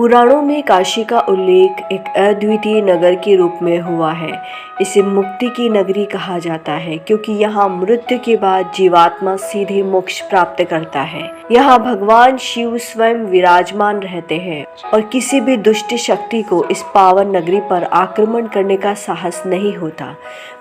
पुराणों में काशी का उल्लेख एक अद्वितीय नगर के रूप में हुआ है। इसे मुक्ति की नगरी कहा जाता है क्योंकि यहाँ मृत्यु के बाद जीवात्मा सीधे मोक्ष प्राप्त करता है। यहाँ भगवान शिव स्वयं विराजमान रहते हैं और किसी भी दुष्ट शक्ति को इस पावन नगरी पर आक्रमण करने का साहस नहीं होता।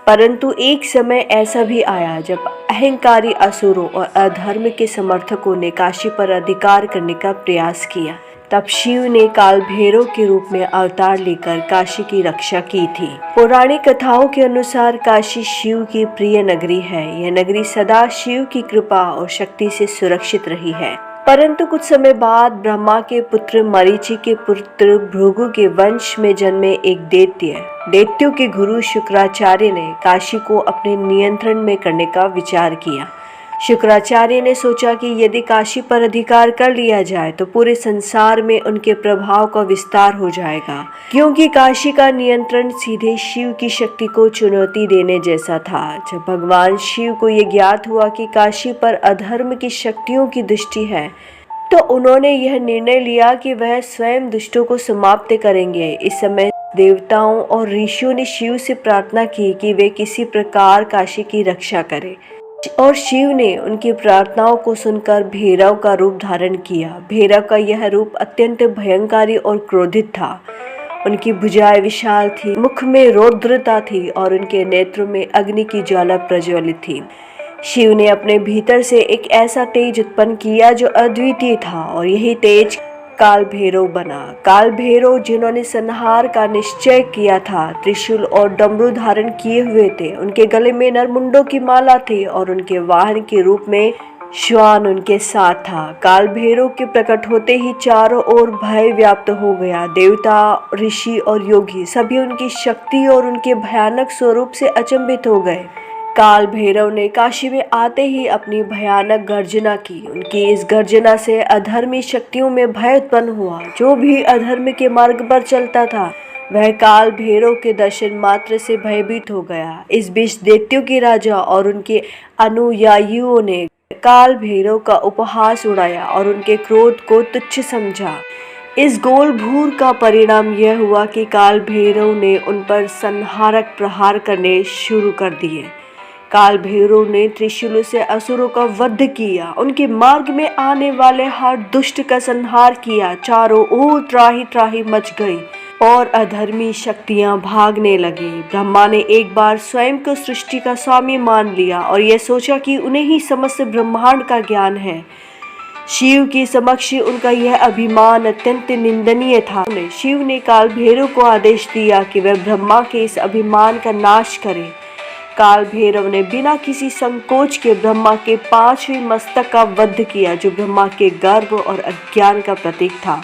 परंतु एक समय ऐसा भी आया जब अहंकारी असुरों और अधर्म के समर्थकों ने काशी पर अधिकार करने का प्रयास किया। तब शिव ने काल भैरव के रूप में अवतार लेकर काशी की रक्षा की थी। पौराणिक कथाओं के अनुसार काशी शिव की प्रिय नगरी है। यह नगरी सदा शिव की कृपा और शक्ति से सुरक्षित रही है। परंतु कुछ समय बाद ब्रह्मा के पुत्र मरीचि के पुत्र भृगु के वंश में जन्मे एक दैत्यों के गुरु शुक्राचार्य ने काशी को अपने नियंत्रण में करने का विचार किया। शुक्राचार्य ने सोचा कि यदि काशी पर अधिकार कर लिया जाए तो पूरे संसार में उनके प्रभाव का विस्तार हो जाएगा, क्योंकि काशी का नियंत्रण सीधे शिव की शक्ति को चुनौती देने जैसा था। जब भगवान शिव को यह ज्ञात हुआ कि काशी पर अधर्म की शक्तियों की दृष्टि है, तो उन्होंने यह निर्णय लिया कि वह स्वयं दुष्टों को समाप्त करेंगे। इस समय देवताओं और ऋषियों ने शिव से प्रार्थना की कि वे किसी प्रकार काशी की रक्षा करें, और शिव ने उनकी प्रार्थनाओं को सुनकर भैरव का रूप धारण किया। भैरव का यह रूप अत्यंत भयंकारी और क्रोधित था। उनकी भुजाएं विशाल थी, मुख में रौद्रता थी और उनके नेत्रों में अग्नि की ज्वाला प्रज्वलित थी। शिव ने अपने भीतर से एक ऐसा तेज उत्पन्न किया जो अद्वितीय था, और यही तेज काल भैरव बना। काल भैरव, जिन्होंने संहार का निश्चय किया था, त्रिशूल और डमरू धारण किए हुए थे। उनके गले में नरमुंडों की माला थी और उनके वाहन के रूप में श्वान उनके साथ था। काल भैरव के प्रकट होते ही चारों ओर भय व्याप्त हो गया। देवता, ऋषि और योगी सभी उनकी शक्ति और उनके भयानक स्वरूप से अचंभित हो गए। काल भैरव ने काशी में आते ही अपनी भयानक गर्जना की। उनकी इस गर्जना से अधर्मी शक्तियों में भय उत्पन्न हुआ। जो भी अधर्म के मार्ग पर चलता था, वह काल भैरव के दर्शन मात्र से भयभीत हो गया। इस बीच दैत्यों के राजा और उनके अनुयायियों ने काल भैरव का उपहास उड़ाया और उनके क्रोध को तुच्छ समझा। इस गोल भूर का परिणाम यह हुआ कि काल भैरव ने उन पर संहारक प्रहार करने शुरू कर दिए। काल भैरव ने त्रिशूल से असुरों का वध किया। उनके मार्ग में आने वाले हर दुष्ट का संहार किया। चारों ओर त्राही त्राही मच गई और अधर्मी शक्तियां भागने लगी। ब्रह्मा ने एक बार स्वयं को सृष्टि का स्वामी मान लिया और यह सोचा कि उन्हें ही समस्त ब्रह्मांड का ज्ञान है। शिव के समक्ष उनका यह अभिमान अत्यंत निंदनीय था। शिव ने काल भैरव को आदेश दिया कि वह ब्रह्मा के इस अभिमान का नाश करे। काल भैरव ने बिना किसी संकोच के ब्रह्मा के 5वें मस्तक का वध किया, जो ब्रह्मा के गर्व और अज्ञान का प्रतीक था।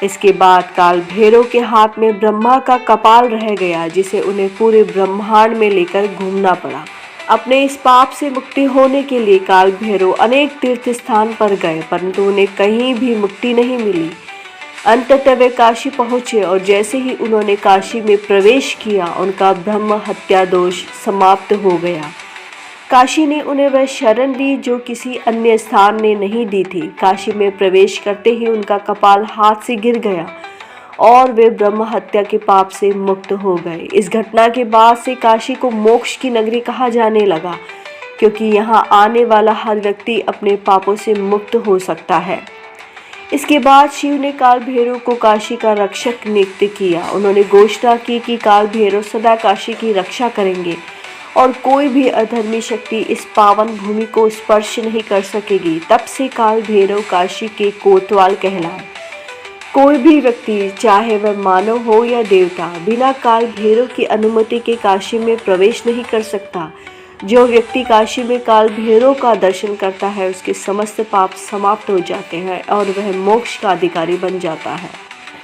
इसके बाद काल भैरव के हाथ में ब्रह्मा का कपाल रह गया, जिसे उन्हें पूरे ब्रह्मांड में लेकर घूमना पड़ा। अपने इस पाप से मुक्ति होने के लिए काल भैरव अनेक तीर्थ स्थान पर गए, परंतु उन्हें कहीं भी मुक्ति नहीं मिली। अंततः वे काशी पहुंचे और जैसे ही उन्होंने काशी में प्रवेश किया, उनका ब्रह्म हत्या दोष समाप्त हो गया। काशी ने उन्हें वह शरण दी जो किसी अन्य स्थान ने नहीं दी थी। काशी में प्रवेश करते ही उनका कपाल हाथ से गिर गया और वे ब्रह्म हत्या के पाप से मुक्त हो गए। इस घटना के बाद से काशी को मोक्ष की नगरी कहा जाने लगा, क्योंकि यहाँ आने वाला हर व्यक्ति अपने पापों से मुक्त हो सकता है। इसके बाद शिव ने काल भैरव को काशी का रक्षक नियुक्त किया। उन्होंने घोषणा की कि काल भैरव सदा काशी की रक्षा करेंगे और कोई भी अधर्मी शक्ति इस पावन भूमि को स्पर्श नहीं कर सकेगी। तब से काल भैरव काशी के कोतवाल कहलाए। कोई भी व्यक्ति, चाहे वह मानव हो या देवता, बिना काल भैरव की अनुमति के काशी में प्रवेश नहीं कर सकता। जो व्यक्ति काशी में काल भैरव का दर्शन करता है, उसके समस्त पाप समाप्त हो जाते हैं और वह मोक्ष का अधिकारी बन जाता है।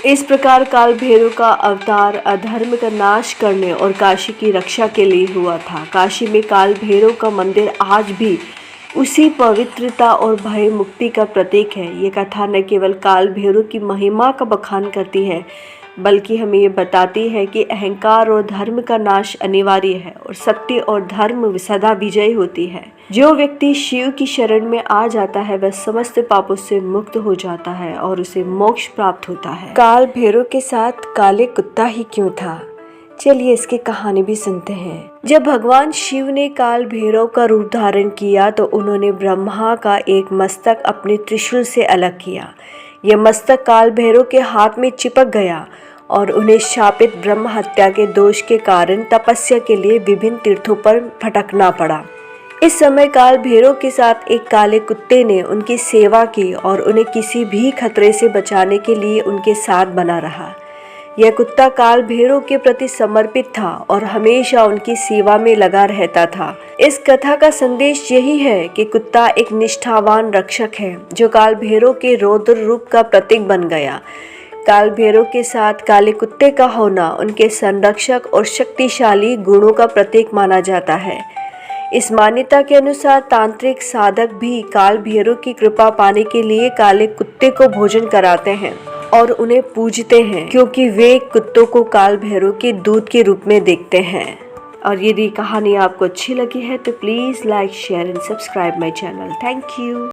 इस प्रकार काल भैरव का अवतार अधर्म का नाश करने और काशी की रक्षा के लिए हुआ था। काशी में काल भैरव का मंदिर आज भी उसी पवित्रता और भय मुक्ति का प्रतीक है। ये कथा न केवल काल भैरव की महिमा का बखान करती है, बल्कि हमें ये बताती है कि अहंकार और धर्म का नाश अनिवार्य है और सत्य और धर्म सदा विजयी होती है। जो व्यक्ति शिव की शरण में आ जाता है वह समस्त पापों से मुक्त हो जाता है और उसे मोक्ष प्राप्त होता है। काल भैरव के साथ काले कुत्ता ही क्यों था? चलिए इसकी कहानी भी सुनते हैं। जब भगवान शिव ने काल भैरव का रूप धारण किया तो उन्होंने ब्रह्मा का एक मस्तक अपने त्रिशूल से अलग किया। यह मस्तक काल भैरव के हाथ में चिपक गया और उन्हें शापित ब्रह्म हत्या के दोष के कारण तपस्या के लिए विभिन्न तीर्थों पर भटकना पड़ा। इस समय काल भैरव के साथ एक काले कुत्ते ने उनकी सेवा की और उन्हें किसी भी खतरे से बचाने के लिए उनके साथ बना रहा। यह कुत्ता काल भैरव के प्रति समर्पित था और हमेशा उनकी सेवा में लगा रहता था। इस कथा का संदेश यही है कि कुत्ता एक निष्ठावान रक्षक है जो काल भैरव के रौद्र रूप का प्रतीक बन गया। काल भैरव के साथ काले कुत्ते का होना उनके संरक्षक और शक्तिशाली गुणों का प्रतीक माना जाता है। इस मान्यता के अनुसार तांत्रिक साधक भी काल भैरव की कृपा पाने के लिए काले कुत्ते को भोजन कराते हैं और उन्हें पूजते हैं, क्योंकि वे कुत्तों को काल भैरव के दूत के रूप में देखते हैं। और यदि कहानी आपको अच्छी लगी है तो please like, share and subscribe my channel. Thank you.